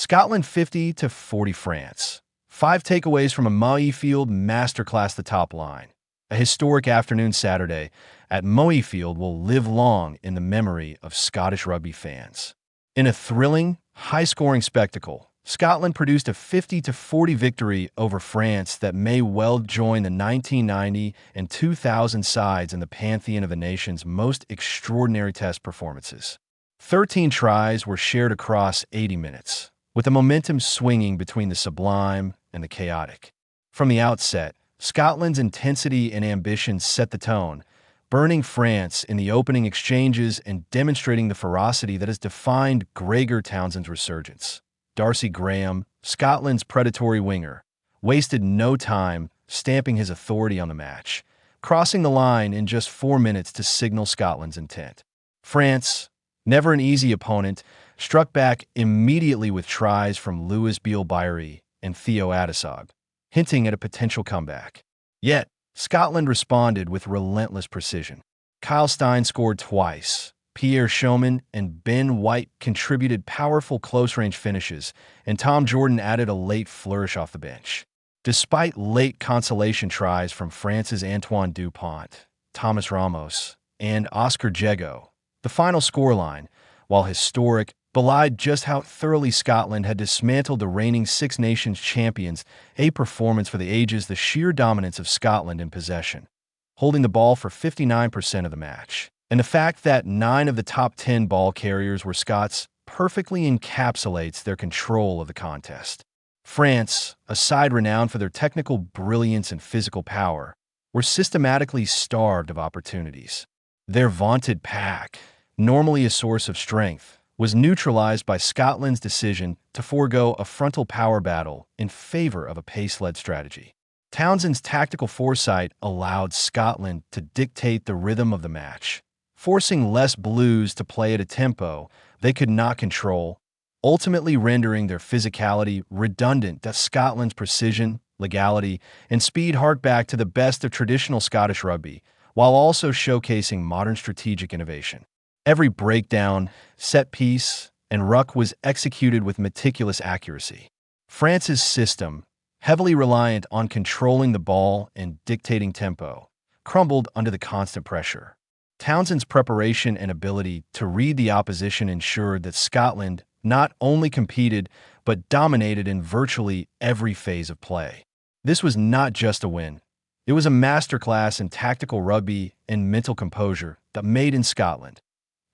Scotland 50-40 France. 5 takeaways from a Murrayfield masterclass the top line. A historic afternoon Saturday at Murrayfield will live long in the memory of Scottish rugby fans. In a thrilling, high-scoring spectacle, Scotland produced a 50-40 victory over France that may well join the 1990 and 2000 sides in the pantheon of the nation's most extraordinary test performances. 13 tries were shared across 80 minutes, with the momentum swinging between the sublime and the chaotic. From the outset, Scotland's intensity and ambition set the tone, burning France in the opening exchanges and demonstrating the ferocity that has defined Gregor Townsend's resurgence. Darcy Graham, Scotland's predatory winger, wasted no time stamping his authority on the match, crossing the line in just 4 minutes to signal Scotland's intent. France, never an easy opponent, struck back immediately with tries from Lewis Beale-Byrie and Theo Adesog, hinting at a potential comeback. Yet, Scotland responded with relentless precision. Kyle Steyn scored twice. Pierre Schoeman and Ben White contributed powerful close-range finishes, and Tom Jordan added a late flourish off the bench. Despite late consolation tries from France's Antoine Dupont, Thomas Ramos, and Oscar Jégou, the final scoreline, while historic, belied just how thoroughly Scotland had dismantled the reigning Six Nations champions, a performance for the ages, the sheer dominance of Scotland in possession, holding the ball for 59% of the match. And the fact that 9 of the top 10 ball carriers were Scots perfectly encapsulates their control of the contest. France, a side renowned for their technical brilliance and physical power, were systematically starved of opportunities. Their vaunted pack, normally a source of strength, was neutralized by Scotland's decision to forego a frontal power battle in favor of a pace-led strategy. Townsend's tactical foresight allowed Scotland to dictate the rhythm of the match, forcing Les Bleus to play at a tempo they could not control, ultimately rendering their physicality redundant that Scotland's precision, legality, and speed hark back to the best of traditional Scottish rugby, while also showcasing modern strategic innovation. Every breakdown, set piece, and ruck was executed with meticulous accuracy. France's system, heavily reliant on controlling the ball and dictating tempo, crumbled under the constant pressure. Townsend's preparation and ability to read the opposition ensured that Scotland not only competed but dominated in virtually every phase of play. This was not just a win. It was a masterclass in tactical rugby and mental composure that made in Scotland.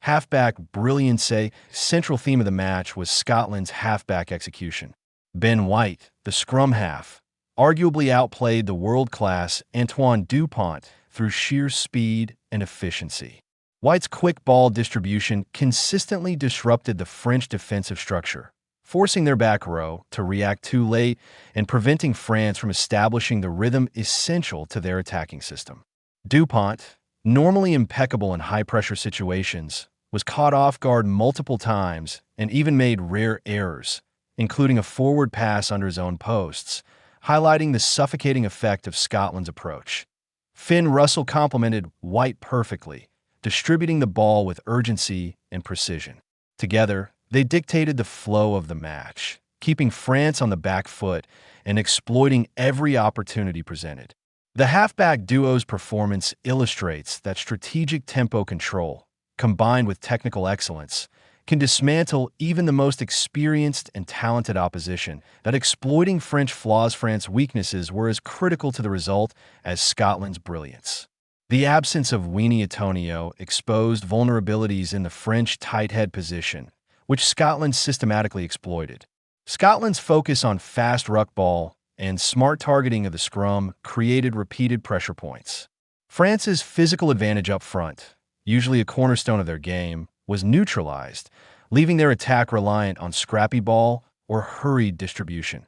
Halfback brilliance, central theme of the match was Scotland's halfback execution. Ben White, the scrum half, arguably outplayed the world-class Antoine Dupont through sheer speed and efficiency. White's quick ball distribution consistently disrupted the French defensive structure, forcing their back row to react too late and preventing France from establishing the rhythm essential to their attacking system. Dupont, normally impeccable in high-pressure situations, was caught off guard multiple times and even made rare errors, including a forward pass under his own posts, highlighting the suffocating effect of Scotland's approach. Finn Russell complemented White perfectly, distributing the ball with urgency and precision. Together, they dictated the flow of the match, keeping France on the back foot and exploiting every opportunity presented. The halfback duo's performance illustrates that strategic tempo control, combined with technical excellence, can dismantle even the most experienced and talented opposition, that exploiting French flaws, France's weaknesses were as critical to the result as Scotland's brilliance. The absence of Weenie Atonio exposed vulnerabilities in the French tight head position, which Scotland systematically exploited. Scotland's focus on fast ruck ball and smart targeting of the scrum created repeated pressure points. France's physical advantage up front, usually a cornerstone of their game, was neutralized, leaving their attack reliant on scrappy ball or hurried distribution.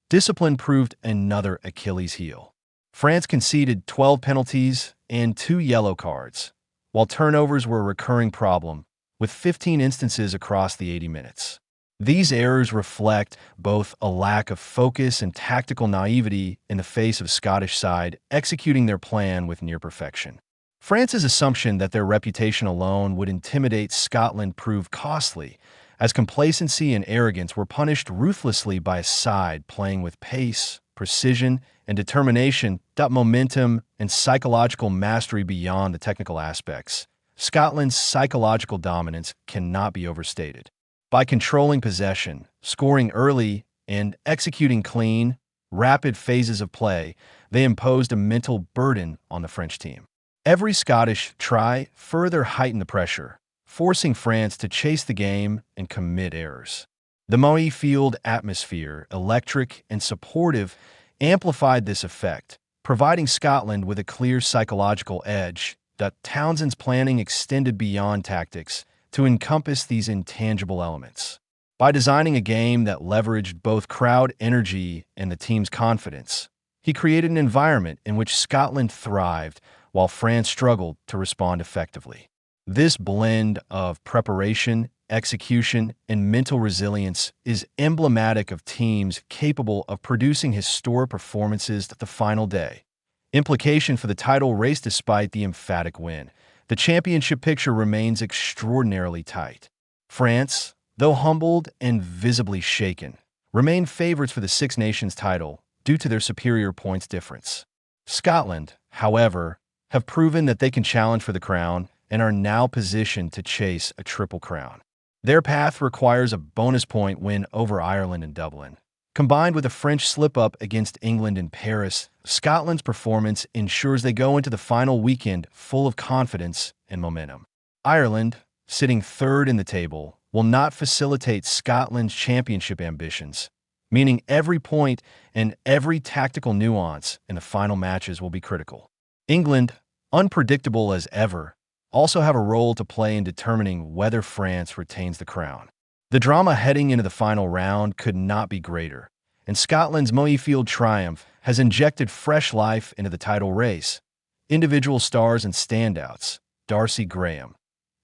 Discipline proved another Achilles heel. France conceded 12 penalties and 2 yellow cards, while turnovers were a recurring problem, with 15 instances across the 80 minutes. These errors reflect both a lack of focus and tactical naivety in the face of Scottish side executing their plan with near perfection. France's assumption that their reputation alone would intimidate Scotland proved costly, as complacency and arrogance were punished ruthlessly by a side playing with pace, precision, and determination, momentum, and psychological mastery beyond the technical aspects. Scotland's psychological dominance cannot be overstated. By controlling possession, scoring early, and executing clean, rapid phases of play, they imposed a mental burden on the French team. Every Scottish try further heightened the pressure, forcing France to chase the game and commit errors. The Murrayfield atmosphere, electric and supportive, amplified this effect, providing Scotland with a clear psychological edge. Townsend's planning extended beyond tactics to encompass these intangible elements. By designing a game that leveraged both crowd energy and the team's confidence, he created an environment in which Scotland thrived while France struggled to respond effectively. This blend of preparation, execution, and mental resilience is emblematic of teams capable of producing historic performances the final day. Implication for the title race. Despite the emphatic win, the championship picture remains extraordinarily tight. France, though humbled and visibly shaken, remain favorites for the Six Nations title due to their superior points difference. Scotland, however, have proven that they can challenge for the crown and are now positioned to chase a triple crown. Their path requires a bonus point win over Ireland in Dublin. Combined with a French slip-up against England in Paris, Scotland's performance ensures they go into the final weekend full of confidence and momentum. Ireland, sitting third in the table, will not facilitate Scotland's championship ambitions, meaning every point and every tactical nuance in the final matches will be critical. England, unpredictable as ever, also have a role to play in determining whether France retains the crown. The drama heading into the final round could not be greater, and Scotland's Murrayfield triumph has injected fresh life into the title race. Individual stars and standouts: Darcy Graham,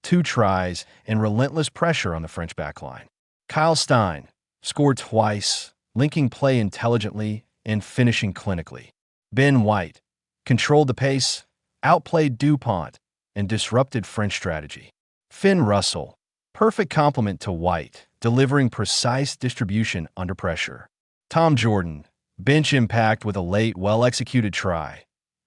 2 tries and relentless pressure on the French backline. Kyle Steyn scored twice, linking play intelligently and finishing clinically. Ben White controlled the pace, outplayed Dupont, and disrupted French strategy. Finn Russell, perfect complement to White, delivering precise distribution under pressure. Tom Jordan, bench impact with a late, well-executed try.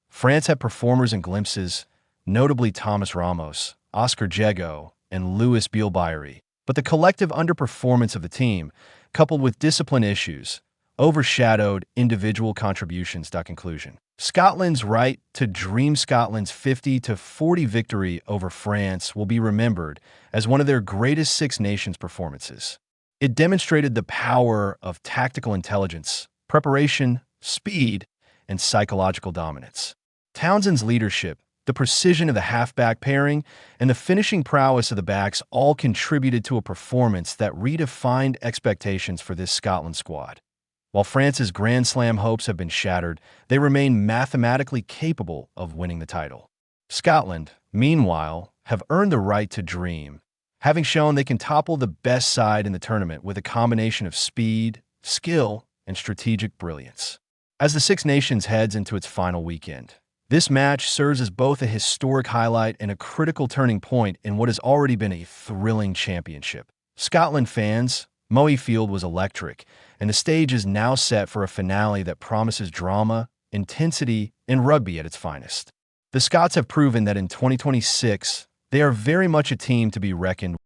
France had performers and glimpses, notably Thomas Ramos, Oscar Jégou, and Louis Bielbayri, but the collective underperformance of the team, coupled with discipline issues, overshadowed individual contributions. Conclusion. Scotland's right to dream. Scotland's 50-40 victory over France will be remembered as one of their greatest Six Nations performances. It demonstrated the power of tactical intelligence, preparation, speed, and psychological dominance. Townsend's leadership, the precision of the halfback pairing, and the finishing prowess of the backs all contributed to a performance that redefined expectations for this Scotland squad. While France's Grand Slam hopes have been shattered, they remain mathematically capable of winning the title. Scotland, meanwhile, have earned the right to dream, having shown they can topple the best side in the tournament with a combination of speed, skill, and strategic brilliance. As the Six Nations heads into its final weekend, this match serves as both a historic highlight and a critical turning point in what has already been a thrilling championship. Scotland fans, Murrayfield was electric, and the stage is now set for a finale that promises drama, intensity, and rugby at its finest. The Scots have proven that in 2026, they are very much a team to be reckoned